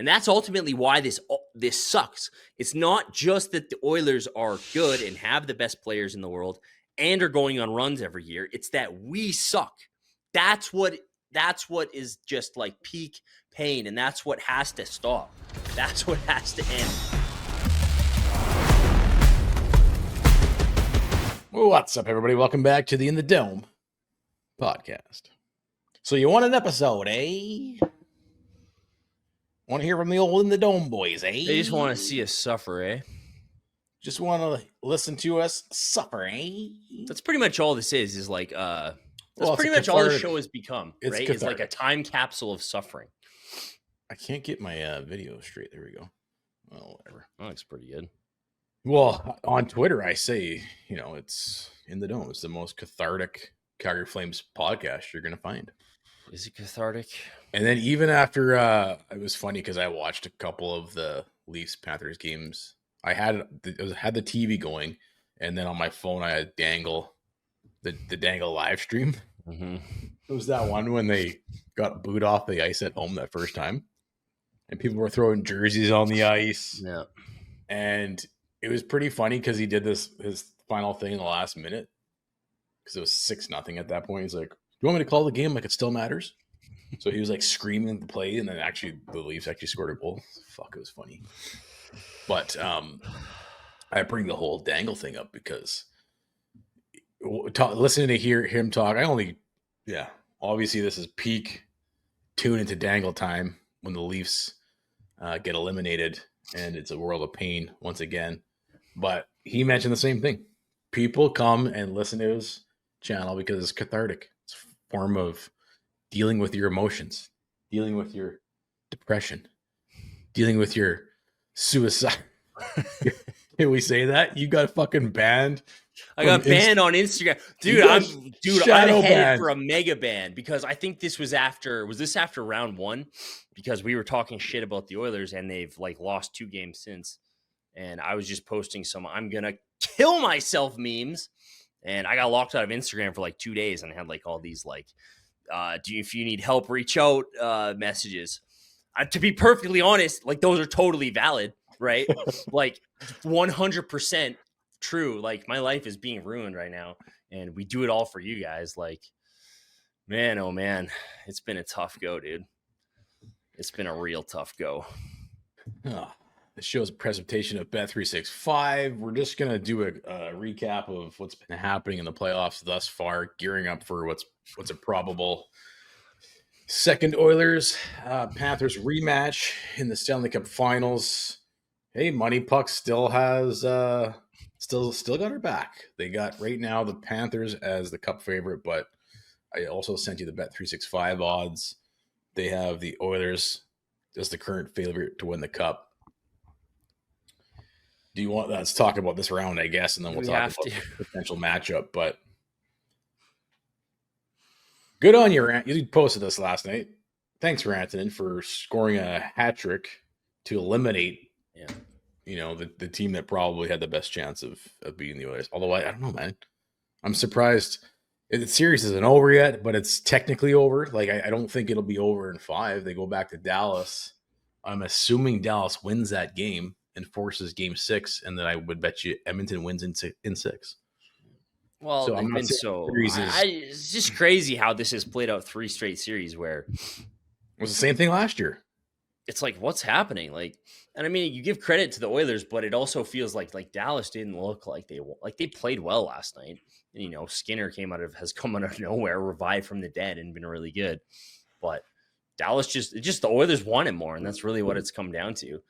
And that's ultimately why this sucks. It's not just that the Oilers are good and have the best players in the world and are going on runs every year. It's that we suck. That's what is just like peak pain, and that's what has to stop. That's what has to end. What's up, everybody? Welcome back to the In the Dome podcast. So you want an episode, eh? Want to hear from the old In the Dome boys, eh? They just want to see us suffer, eh? Just want to listen to us suffer, eh? That's pretty much all this is like, that's pretty much all the show has become, right? Cathartic. It's like a time capsule of suffering. I can't get my video straight. There we go. Well, whatever. That looks pretty good. Well, on Twitter, I say, it's In the Dome. It's the most cathartic Calgary Flames podcast you're going to find. Is it cathartic? And then even after, it was funny because I watched a couple of the Leafs-Panthers games. I had the TV going, and then on my phone, I had Dangle, the Dangle live stream. Mm-hmm. It was that one when they got booed off the ice at home that first time. And people were throwing jerseys on the ice. Yeah. And it was pretty funny because he did his final thing in the last minute. Because it was 6-0 at that point. He's like, "Do you want me to call the game like it still matters?" So he was like screaming the play, and then actually the Leafs actually scored a goal. Fuck, it was funny. But I bring the whole Dangle thing up because listening to hear him talk, obviously this is peak tune into Dangle time when the Leafs get eliminated, and it's a world of pain once again. But he mentioned the same thing. People come and listen to his channel because it's cathartic. It's a form of dealing with your emotions, dealing with your depression, dealing with your suicide. Can we say that? You got fucking banned. I got banned on Instagram. Dude, I'm headed for a mega ban because I think this was after round one? Because we were talking shit about the Oilers and they've like lost 2 games since. And I was just posting some I'm gonna kill myself memes. And I got locked out of Instagram for like 2 days and I had like all these like if you need help, reach out messages. To be perfectly honest, like those are totally valid, right? Like 100% true. Like my life is being ruined right now and we do it all for you guys. Like, man, oh man, it's been a tough go, dude. It's been a real tough go. This show's a presentation of Bet365. We're just going to do a recap of what's been happening in the playoffs thus far, gearing up for what's a probable second Oilers Panthers rematch in the Stanley Cup Finals. Hey, Money Puck still has still got her back. They got right now the Panthers as the Cup favorite, but I also sent you the Bet365 odds. They have the Oilers as the current favorite to win the Cup. Do you want? Let's talk about this round, I guess, and then we'll talk about the potential matchup. But good on you, Rant. You posted this last night. Thanks, Rantanen, for scoring a hat trick to eliminate, the team that probably had the best chance of beating the Oilers. Although I don't know, man. I'm surprised. The series isn't over yet, but it's technically over. Like I don't think it'll be over in 5. They go back to Dallas. I'm assuming Dallas wins that game and forces game 6, and then I would bet you Edmonton wins in 6. Well, so it's just crazy how this has played out 3 straight series where it was the same thing last year. It's like, what's happening? Like, and I mean, you give credit to the Oilers, but it also feels like Dallas didn't look like they played well last night. And, Skinner has come out of nowhere, revived from the dead, and been really good. But Dallas the Oilers want it more, and that's really what it's come down to.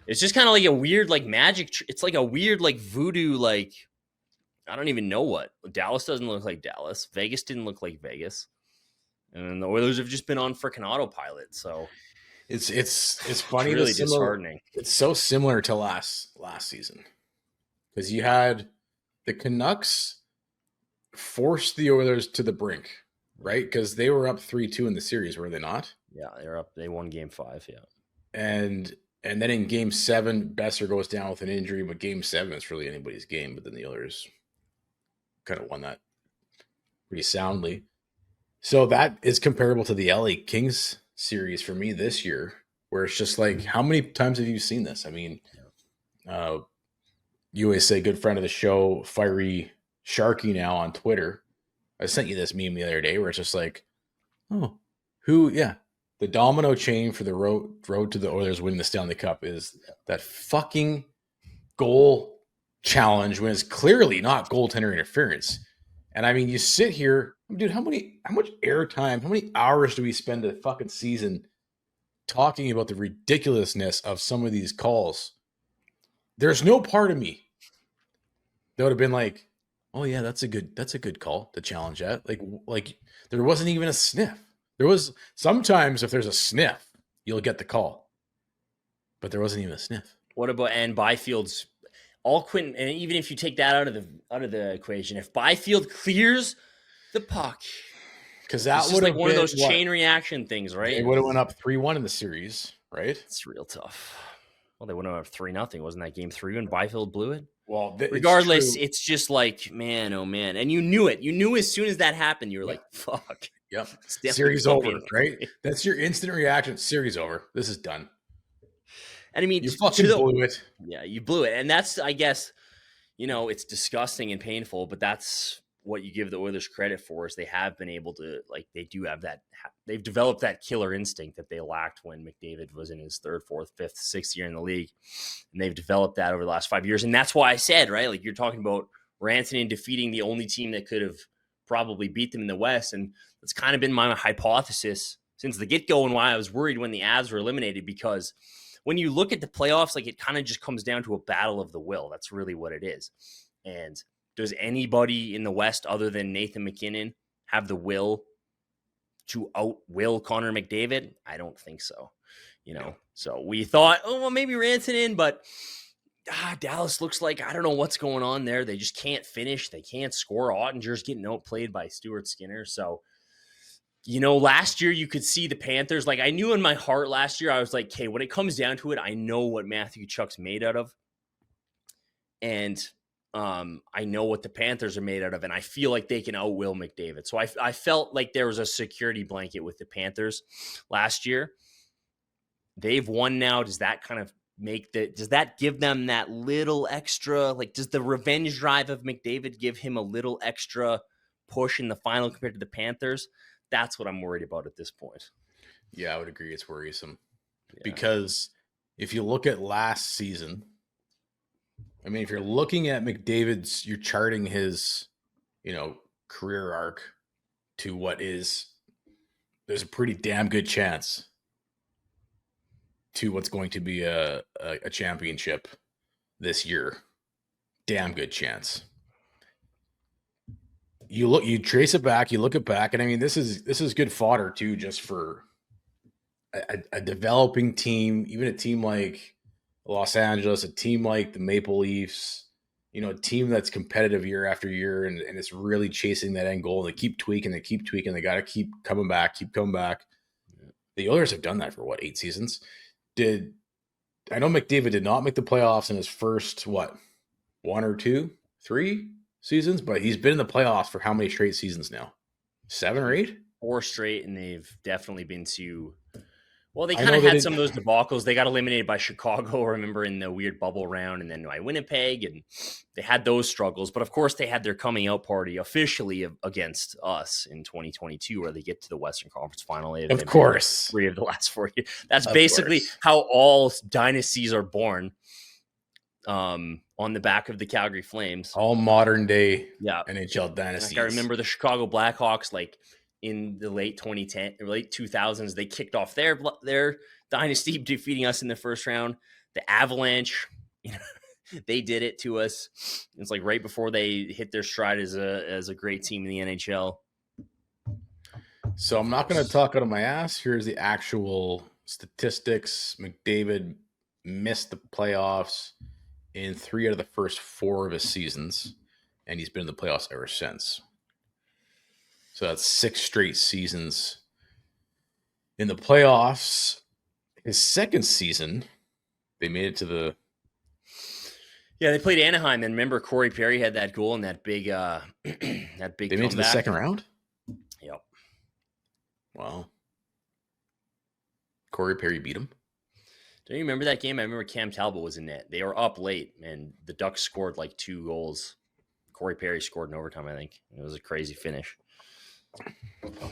It's just kind of like a weird like magic. It's like a weird like voodoo like I don't even know what. Dallas doesn't look like Dallas. Vegas didn't look like Vegas, and the Oilers have just been on freaking autopilot. So it's funny. It's really disheartening. It's so similar to last season because you had the Canucks force the Oilers to the brink, right? Because they were up 3-2 in the series, were they not? Yeah, they're up. They won game 5. Yeah, and then in game 7, Besser goes down with an injury, but game 7 is really anybody's game. But then the Oilers kind of won that pretty soundly. So that is comparable to the LA Kings series for me this year, where it's just like, how many times have you seen this? I mean, you always say, good friend of the show, Fiery Sharky now on Twitter. I sent you this meme the other day where it's just like, oh, the domino chain for the road to the Oilers winning the Stanley Cup is that fucking goal challenge when it's clearly not goaltender interference. And I mean, you sit here, dude, how much airtime, how many hours do we spend a fucking season talking about the ridiculousness of some of these calls? There's no part of me that would have been like, oh yeah, that's a good call to challenge that. Like there wasn't even a sniff. There was sometimes if there's a sniff, you'll get the call, but there wasn't even a sniff. What about and Byfield's all Quentin? And even if you take that out of the equation, if Byfield clears the puck, because that would like one of those chain reaction things, right? They would have went up 3-1 in the series, right? It's real tough. Well, they went up 3-0. Wasn't that game 3 when Byfield blew it? Well, regardless, it's just like, man, oh man. And you knew it. You knew as soon as that happened, you were like, fuck. Yep. Series over, right? That's your instant reaction. Series over. This is done. And I mean, you fucking blew it. Yeah, you blew it. And that's, I guess, it's disgusting and painful, but that's what you give the Oilers credit for is they have been able to, like, they do have that. They've developed that killer instinct that they lacked when McDavid was in his 3rd, 4th, 5th, 6th year in the league. And they've developed that over the last 5 years. And that's why I said, right, like you're talking about Rantanen defeating the only team that could have probably beat them in the West. And that's kind of been my hypothesis since the get-go and why I was worried when the Avs were eliminated, because when you look at the playoffs, like it kind of just comes down to a battle of the will. That's really what it is. And does anybody in the West other than Nathan McKinnon have the will to outwill Connor McDavid? I don't think so. So we thought, oh, well, maybe Rantanen, but Dallas looks like, I don't know what's going on there. They just can't finish. They can't score. Ottinger's getting outplayed by Stuart Skinner. So, last year you could see the Panthers. Like I knew in my heart last year, I was like, okay, when it comes down to it, I know what Matthew Tkachuk's made out of. And I know what the Panthers are made out of, and I feel like they can outwill McDavid. So I felt like there was a security blanket with the Panthers last year. They've won now. Does that kind of does that give them that little extra, like, does the revenge drive of McDavid give him a little extra push in the final compared to the Panthers? That's what I'm worried about at this point. Yeah, I would agree. It's worrisome because if you look at last season, I mean, if you're looking at McDavid's, you're charting his, career arc to what is, there's a pretty damn good chance to what's going to be a championship this year. Damn good chance. You trace it back, you look it back, and I mean, this is good fodder too, just for a developing team, even a team like Los Angeles, a team like the Maple Leafs, a team that's competitive year after year and it's really chasing that end goal. And they keep tweaking. They got to keep coming back. The Oilers have done that for 8 seasons? I know McDavid did not make the playoffs in his first, 1 or 2, 3 seasons, but he's been in the playoffs for how many straight seasons now? 7 or 8? 4 straight, and they've definitely been to... Well, they kind of had some of those debacles. They got eliminated by Chicago, remember, in the weird bubble round, and then by Winnipeg, and they had those struggles. But, of course, they had their coming out party officially against us in 2022, where they get to the Western Conference Final. Of course. 3 of the last 4 years. That's basically how all dynasties are born, on the back of the Calgary Flames. All modern-day NHL dynasties. Like I remember the Chicago Blackhawks, in the late 2000s, they kicked off their dynasty, defeating us in the first round. The Avalanche, they did it to us. It's like right before they hit their stride as a great team in the NHL. So I'm not going to talk out of my ass. Here's the actual statistics. McDavid missed the playoffs in 3 out of the first 4 of his seasons, and he's been in the playoffs ever since. So that's 6 straight seasons in the playoffs. His second season, they made it to the... Yeah, they played Anaheim, and remember Corey Perry had that goal and that big They made it to the second round? Yep. Wow. Corey Perry beat him? Do you remember that game? I remember Cam Talbot was in net. They were up late, and the Ducks scored like 2 goals. Corey Perry scored in overtime, I think. It was a crazy finish.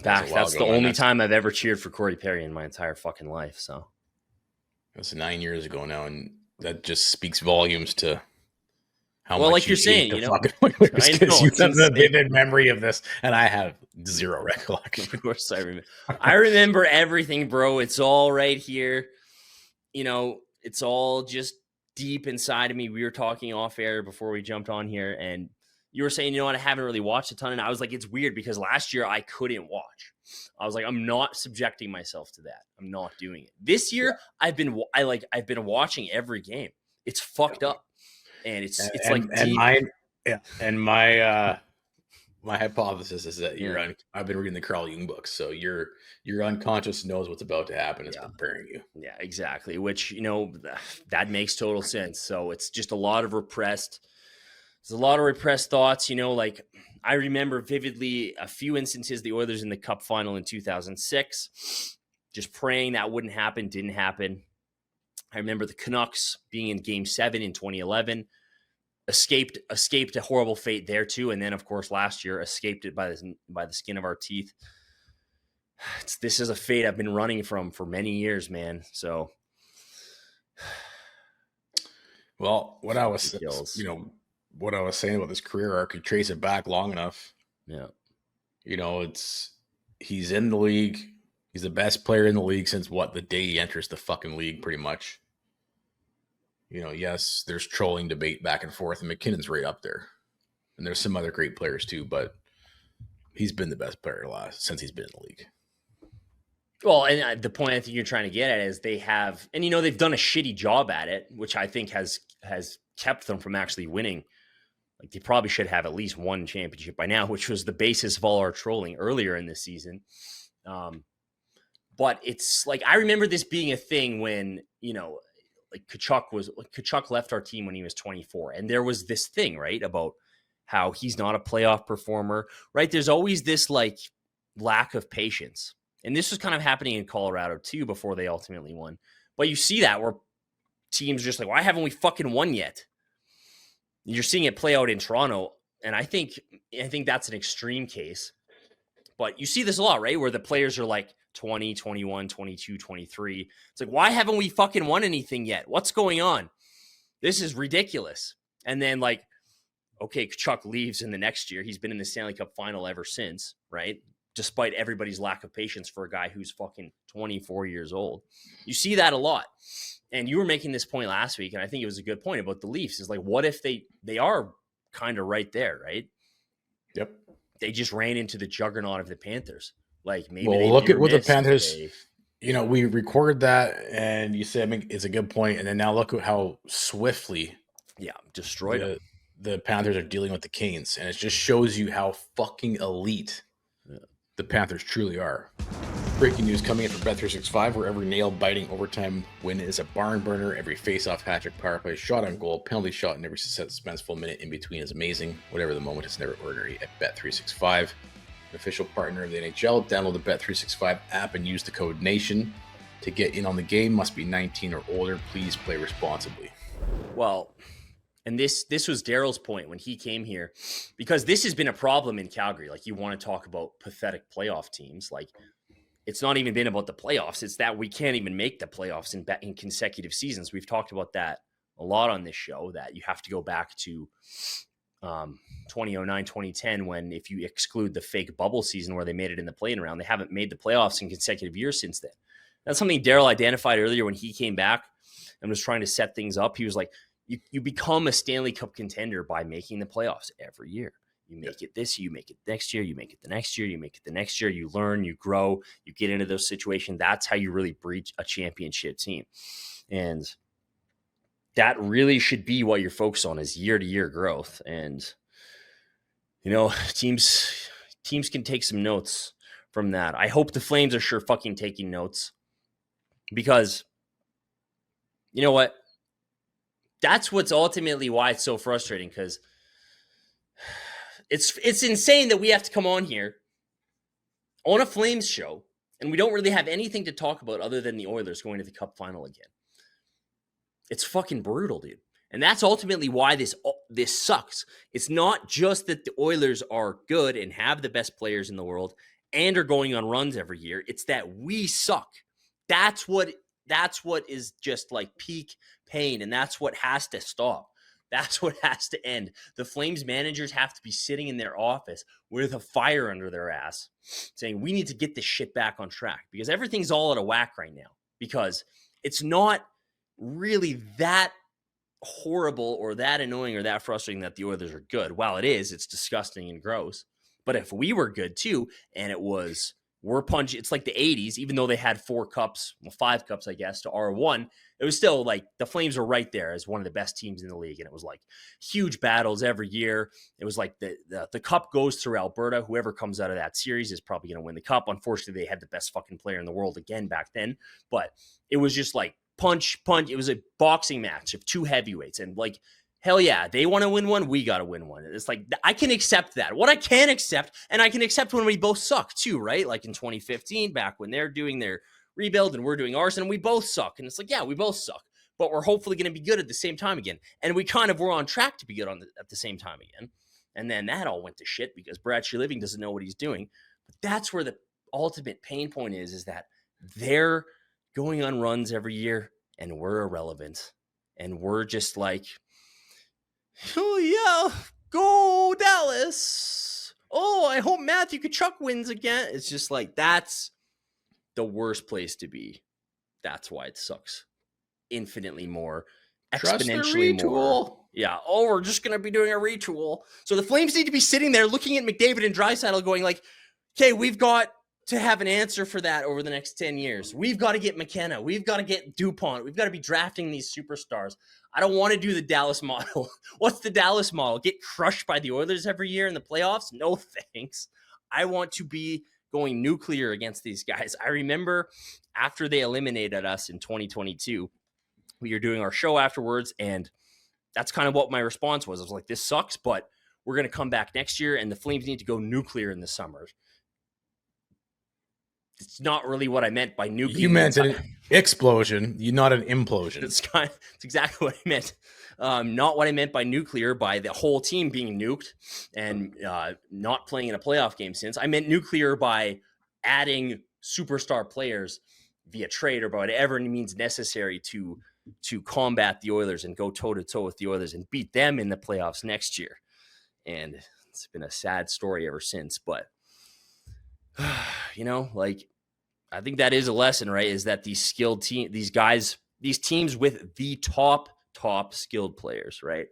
That's the only time I've ever cheered for Corey Perry in my entire fucking life. So that's 9 years ago now, and that just speaks volumes to how well, much like you're saying, you know, because you have the vivid memory of this, and I have zero recollection. Of course, I remember. I remember everything, bro. It's all right here. You know, it's all just deep inside of me. We were talking off air before we jumped on here, and you were saying, you know what, I haven't really watched a ton. And I was like, it's weird because last year I couldn't watch. I was like, I'm not subjecting myself to that. I'm not doing it. This year, I've been watching every game. It's fucked up. And it's like deep. My hypothesis is that I've been reading the Carl Jung books, so your unconscious knows what's about to happen. It's preparing you. Yeah, exactly. Which, you know, that makes total sense. So it's just a lot of repressed thoughts. You know, like I remember vividly a few instances, the Oilers in the Cup Final in 2006, just praying that wouldn't happen. Didn't happen. I remember the Canucks being in Game 7 in 2011. Escaped a horrible fate there too, and then of course last year escaped it by the skin of our teeth. This is a fate I've been running from for many years, man. So, well, what I was saying about this career arc, you trace it back long enough. Yeah, you know, he's in the league. He's the best player in the league since the day he enters the fucking league, pretty much. You know, yes, there's trolling debate back and forth, and McKinnon's right up there. And there's some other great players too, but he's been the best player since he's been in the league. Well, and the point I think you're trying to get at is they have, and you know, they've done a shitty job at it, which I think has kept them from actually winning. Like they probably should have at least one championship by now, which was the basis of all our trolling earlier in this season. But it's like, I remember this being a thing when, you know, like Tkachuk left our team when he was 24. And there was this thing, right, about how he's not a playoff performer, right? There's always this like lack of patience. And this was kind of happening in Colorado too, before they ultimately won. But you see that where teams are just like, why haven't we fucking won yet? You're seeing it play out in Toronto. And I think that's an extreme case, but you see this a lot, right? Where the players are like 20, 21, 22, 23. It's like, why haven't we fucking won anything yet? What's going on? This is ridiculous. And then like, okay, Tkachuk leaves in the next year. He's been in the Stanley Cup Final ever since, right? Despite everybody's lack of patience for a guy who's fucking 24 years old. You see that a lot. And you were making this point last week, and I think it was a good point about the Leafs. Is like, what if they are kind of right there, right? Yep. They just ran into the juggernaut of the Panthers. Like maybe look at what the Panthers. You know, we recorded that, and you said, I mean, it's a good point. And then now look at how swiftly, destroyed them. The Panthers are dealing with the Canes, and it just shows you how fucking elite the Panthers truly are. Breaking news coming in from Bet365, where every nail-biting overtime win is a barn burner. Every face-off, hat-trick, power play, shot on goal, penalty shot, and every suspenseful minute in between is amazing. Whatever the moment, it's never ordinary at Bet365. An official partner of the NHL. Download the Bet365 app and use the code NATION to get in on the game. Must be 19 or older. Please play responsibly. Well, and this was Daryl's point when he came here, because this has been a problem in Calgary. Like, you want to talk about pathetic playoff teams. Like, it's not even been about the playoffs. It's that we can't even make the playoffs in consecutive seasons. We've talked about that a lot on this show, that you have to go back to 2009, 2010, when if you exclude the fake bubble season where they made it in the play-in round, they haven't made the playoffs in consecutive years since then. That's something Daryl identified earlier when he came back and was trying to set things up. He was like, you become a Stanley Cup contender by making the playoffs every year. You make it this year, you make it next year, you make it the next year, you make it the next year, you learn, you grow, you get into those situations. That's how you really breach a championship team. And that really should be what you're focused on, is year-to-year growth. And, you know, teams can take some notes from that. I hope the Flames are sure fucking taking notes, because you know what? That's what's ultimately why it's so frustrating, because it's insane that we have to come on here on a Flames show and we don't really have anything to talk about other than the Oilers going to the Cup Final again. It's fucking brutal, dude. And that's ultimately why this sucks. It's not just that the Oilers are good and have the best players in the world and are going on runs every year. It's that we suck. That's what is just like peak pain, and that's what has to stop. That's what has to end. The Flames managers have to be sitting in their office with a fire under their ass saying, we need to get this shit back on track, because everything's all out of whack right now, because it's not really that horrible or that annoying or that frustrating that the Oilers are good. While it is, it's disgusting and gross. But if we were good too, and we're punching, it's like the 80s, even though they had 5 cups, I guess, to R1, it was still like the Flames were right there as one of the best teams in the league. And it was like huge battles every year. It was like the cup goes through Alberta. Whoever comes out of that series is probably going to win the cup. Unfortunately, they had the best fucking player in the world again back then. But it was just like punch. It was a boxing match of 2 heavyweights. And like, hell yeah, they want to win one, we got to win one. It's like, I can accept that. What I can accept, and I can accept when we both suck too, right? Like in 2015, back when they're doing their rebuild and we're doing ours, and we both suck. And it's like, yeah, we both suck, but we're hopefully going to be good at the same time again. And we kind of were on track to be good at the same time again. And then that all went to shit because Brad Living doesn't know what he's doing. But that's where the ultimate pain point is that they're going on runs every year and we're irrelevant. And we're just like, oh yeah, go Dallas. Oh, I hope Matthew Tkachuk wins again. It's just like, that's the worst place to be. That's why it sucks infinitely more, exponentially more. Yeah. Oh, we're just going to be doing a retool. So the Flames need to be sitting there looking at McDavid and Draisaitl going like, okay, we've got to have an answer for that over the next 10 years. We've got to get McKenna. We've got to get DuPont. We've got to be drafting these superstars. I don't want to do the Dallas model. What's the Dallas model? Get crushed by the Oilers every year in the playoffs? No thanks. I want to be going nuclear against these guys. I remember after they eliminated us in 2022, we were doing our show afterwards, and that's kind of what my response was. I was like, this sucks, but we're going to come back next year, and the Flames need to go nuclear in the summer. It's not really what I meant by nuclear. You meant an explosion, not an implosion. It's exactly what I meant. Not what I meant by nuclear, by the whole team being nuked and not playing in a playoff game since. I meant nuclear by adding superstar players via trade or by whatever means necessary to combat the Oilers and go toe-to-toe with the Oilers and beat them in the playoffs next year. And it's been a sad story ever since. But, like, I think that is a lesson, right? Is that these skilled these teams with the top skilled players, right?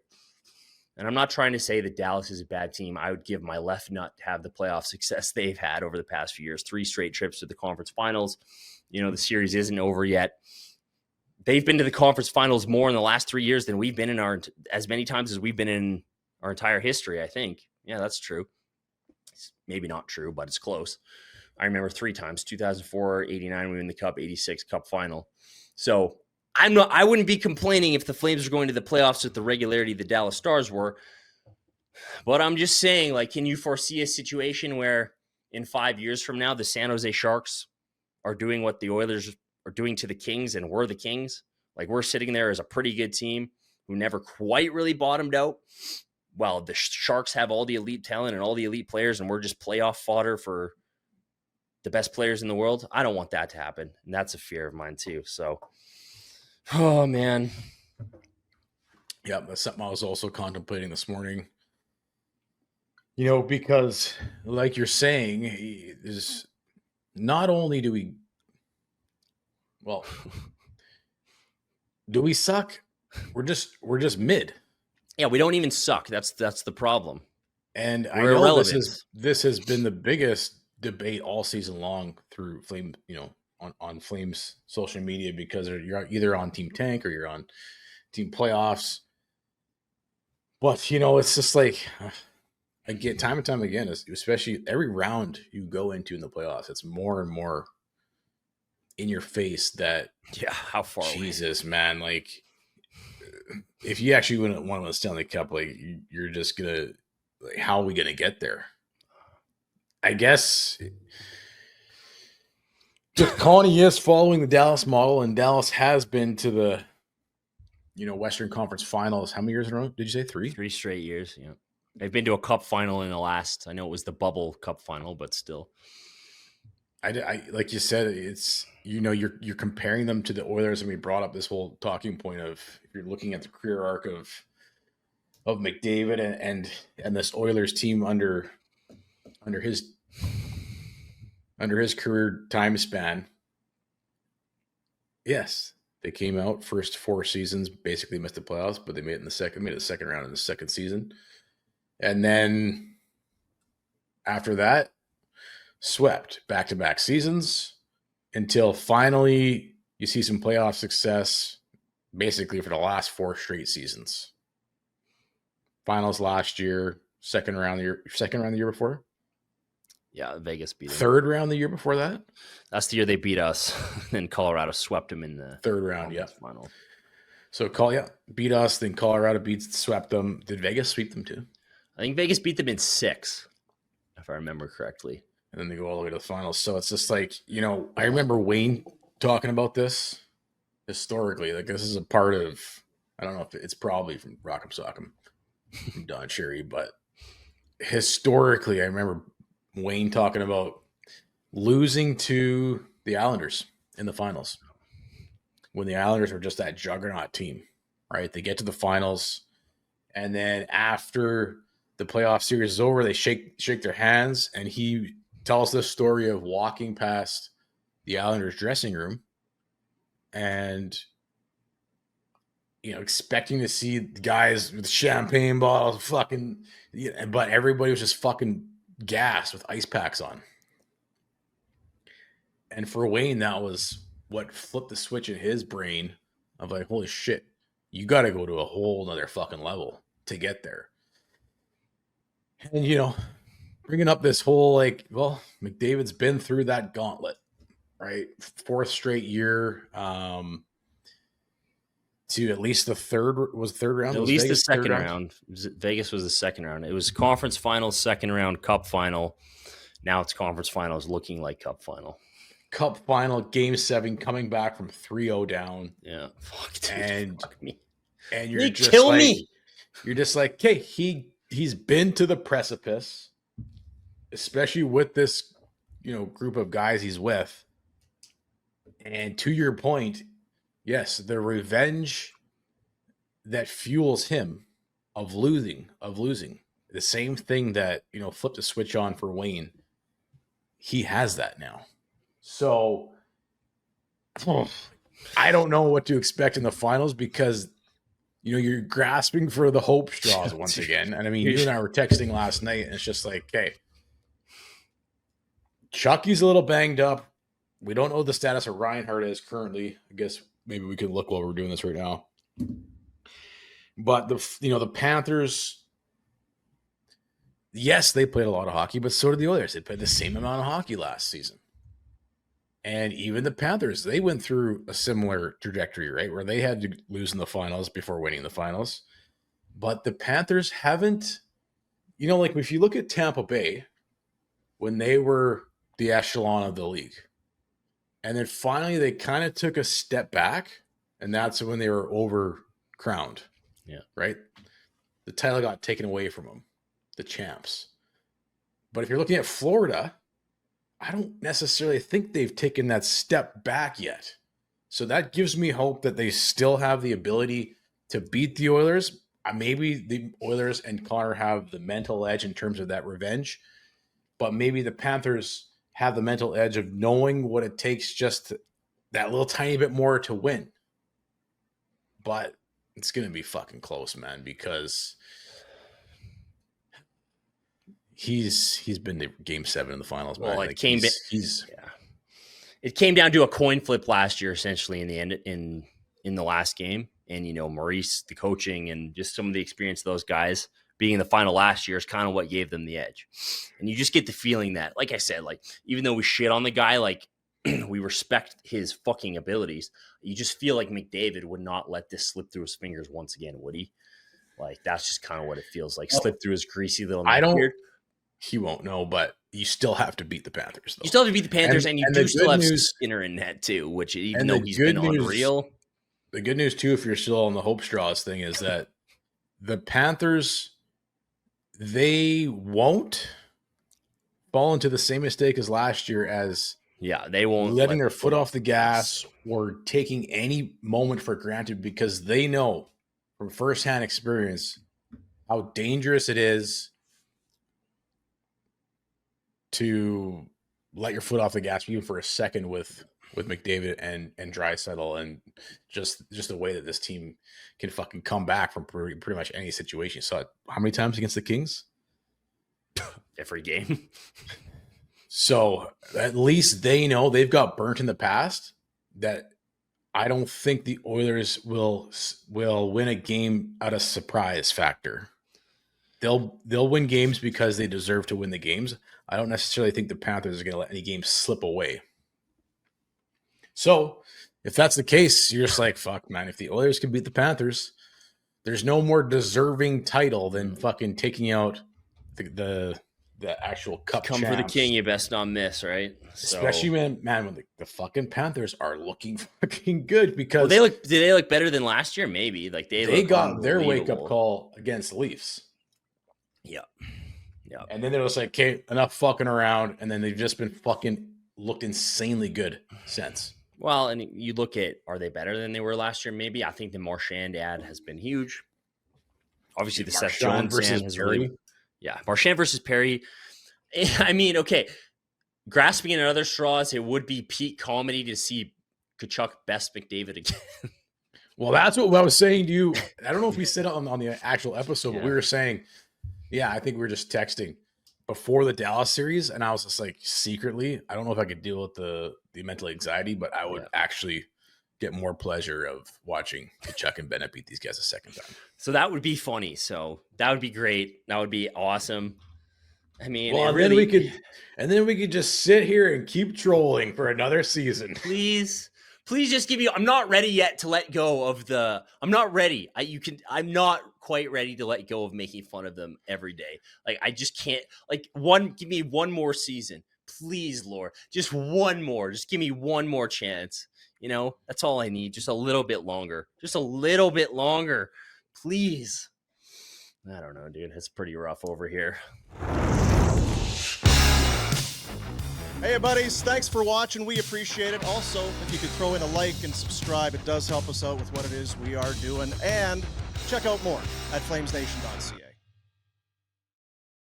And I'm not trying to say that Dallas is a bad team. I would give my left nut to have the playoff success they've had over the past few years. 3 straight trips to the conference finals. The series isn't over yet. They've been to the conference finals more in the last 3 years than we've been as many times as we've been in our entire history, I think. Yeah, that's true. It's maybe not true, but it's close. I remember 3 times, 2004, 89, we win the cup, 86 cup final. So I wouldn't be complaining if the Flames were going to the playoffs with the regularity the Dallas Stars were. But I'm just saying, like, can you foresee a situation where in 5 years from now, the San Jose Sharks are doing what the Oilers are doing to the Kings and we're the Kings? Like, we're sitting there as a pretty good team who never quite really bottomed out. Well, the Sharks have all the elite talent and all the elite players, and we're just playoff fodder for the best players in the world. I don't want that to happen. And that's a fear of mine too. So, oh man. Yeah, that's something I was also contemplating this morning. Because like you're saying, is not only do we suck, we're just mid. Yeah, we don't even suck. That's the problem. And we're irrelevant. This has been the biggest debate all season long through Flame, on Flames social media, because you're either on Team Tank or you're on Team Playoffs. But it's just like, again, time and time again, especially every round you go into in the playoffs, it's more and more in your face that how far Jesus, away. Man, like, if you actually want to win the Stanley Cup, like, you're just gonna, like, how are we gonna get there? I guess the Connie is following the Dallas model, and Dallas has been to the, Western Conference Finals. How many years in a row? Did you say 3? 3 straight years. Yeah. They've been to a cup final in the last, I know it was the bubble cup final, but still. I like you said, it's, you're comparing them to the Oilers, and we brought up this whole talking point of, if you're looking at the career arc of McDavid and this Oilers team under his career time span. Yes, they came out first 4 seasons, basically missed the playoffs, but they made it the second round in the second season. And then after that, swept back-to-back seasons until finally you see some playoff success basically for the last 4 straight seasons. Finals last year, second round the year before. Yeah, Vegas beat them. Third round the year before that. That's the year they beat us. Then Colorado swept them in the third round. Yeah, final. So beat us. Then Colorado swept them. Did Vegas sweep them too? I think Vegas beat them in 6, if I remember correctly. And then they go all the way to the finals. So it's just like, I remember Wayne talking about this historically. Like, this is a part of, I don't know if it's probably from Rock'em Sock'em, from Don Cherry, but historically, I remember Wayne talking about losing to the Islanders in the finals when the Islanders were just that juggernaut team, right? They get to the finals, and then after the playoff series is over, they shake their hands, and he tells this story of walking past the Islanders dressing room and, expecting to see guys with champagne bottles but everybody was just fucking gassed with ice packs on. And for Wayne, that was what flipped the switch in his brain of like, holy shit, you got to go to a whole nother fucking level to get there. And, bringing up this whole, McDavid's been through that gauntlet, right? 4th straight year, to at least the third round. At least the second round. Vegas was the second round. It was conference finals, second round, cup final. Now it's conference finals looking like cup final. Cup final, game 7, coming back from 3-0 down. Yeah. Fuck, dude, fuck me. And you're just kill me. You're just like, okay, he's been to the precipice, especially with this, group of guys he's with. And to your point, yes, the revenge that fuels him of losing, the same thing that, flipped a switch on for Wayne, he has that now. So I don't know what to expect in the finals because, you're grasping for the hope straws once again. And I mean, you and I were texting last night, and it's just like, okay, Chucky's a little banged up. We don't know what the status of Reinhardt is currently. I guess maybe we can look while we're doing this right now. But the Panthers, yes, they played a lot of hockey, but so did the Oilers. They played the same amount of hockey last season. And even the Panthers, they went through a similar trajectory, right? Where they had to lose in the finals before winning the finals. But the Panthers haven't, if you look at Tampa Bay, when they were the echelon of the league, and then finally they kind of took a step back, and that's when they were over-crowned. Yeah. Right? The title got taken away from them, the champs. But if you're looking at Florida, I don't necessarily think they've taken that step back yet. So that gives me hope that they still have the ability to beat the Oilers. Maybe the Oilers and Connor have the mental edge in terms of that revenge, but maybe the Panthers have the mental edge of knowing what it takes just that little tiny bit more to win. But it's going to be fucking close, man, because he's been to game 7 in the finals, man. Well, it came down to a coin flip last year, essentially, in the end, in the last game. And, Maurice, the coaching, and just some of the experience of those guys being in the final last year is kind of what gave them the edge. And you just get the feeling that, like I said, even though we shit on the guy, we respect his fucking abilities. You just feel like McDavid would not let this slip through his fingers once again, would he? That's just kind of what it feels like. Slip through his greasy little neck. He won't know, but you still have to beat the Panthers, though. You still have to beat the Panthers, and you do still have Skinner in net, too, which even though he's been unreal. The good news too, if you're still on the hope straws thing, is that the Panthers, they won't fall into the same mistake as last year, as they won't letting their foot off the gas or taking any moment for granted, because they know from firsthand experience how dangerous it is to let your foot off the gas even for a second with McDavid and Draisaitl, and just the way that this team can fucking come back from pretty much any situation. You saw it how many times against the Kings? Every game. So at least they know, they've got burnt in the past, that I don't think the Oilers will win a game out of surprise factor. They'll win games because they deserve to win the games. I don't necessarily think the Panthers are going to let any games slip away. So if that's the case, you're just like, fuck, man, if the Oilers can beat the Panthers, there's no more deserving title than fucking taking out the actual cup Come champs. for the king, you best not miss, right? Especially when the fucking Panthers are looking fucking good, because did they look better than last year? Maybe. Like they got their wake-up call against the Leafs. Yeah. Yeah. And then it was like, okay, enough fucking around, and then they've just been fucking looked insanely good since. Well, and you look at, are they better than they were last year? Maybe. I think the Marchand ad has been huge. Obviously, the Seth Jones ad has really... Yeah, Marchand versus Perry. I mean, okay, grasping at other straws, it would be peak comedy to see Tkachuk best McDavid again. Well, that's what I was saying to you. I don't know if we said it on the actual episode, but we were saying, I think we were just texting before the Dallas series, and I was just like, secretly, I don't know if I could deal with the mental anxiety, but I would actually get more pleasure of watching Tkachuk and Bennett beat these guys a second time. So that would be funny. So that would be great. That would be awesome. I mean, well, then we could just sit here and keep trolling for another season. Please just give me. I'm not ready yet to let go of the. I'm not ready. I'm not quite ready to let go of making fun of them every day. Like, I just can't. Like, give me one more season, please, Lord. Just one more. Just give me one more chance. You know, that's all I need. Just a little bit longer. Just a little bit longer. Please. I don't know, dude. It's pretty rough over here. Hey, buddies. Thanks for watching. We appreciate it. Also, if you could throw in a like and subscribe, it does help us out with what it is we are doing. And check out more at flamesnation.ca.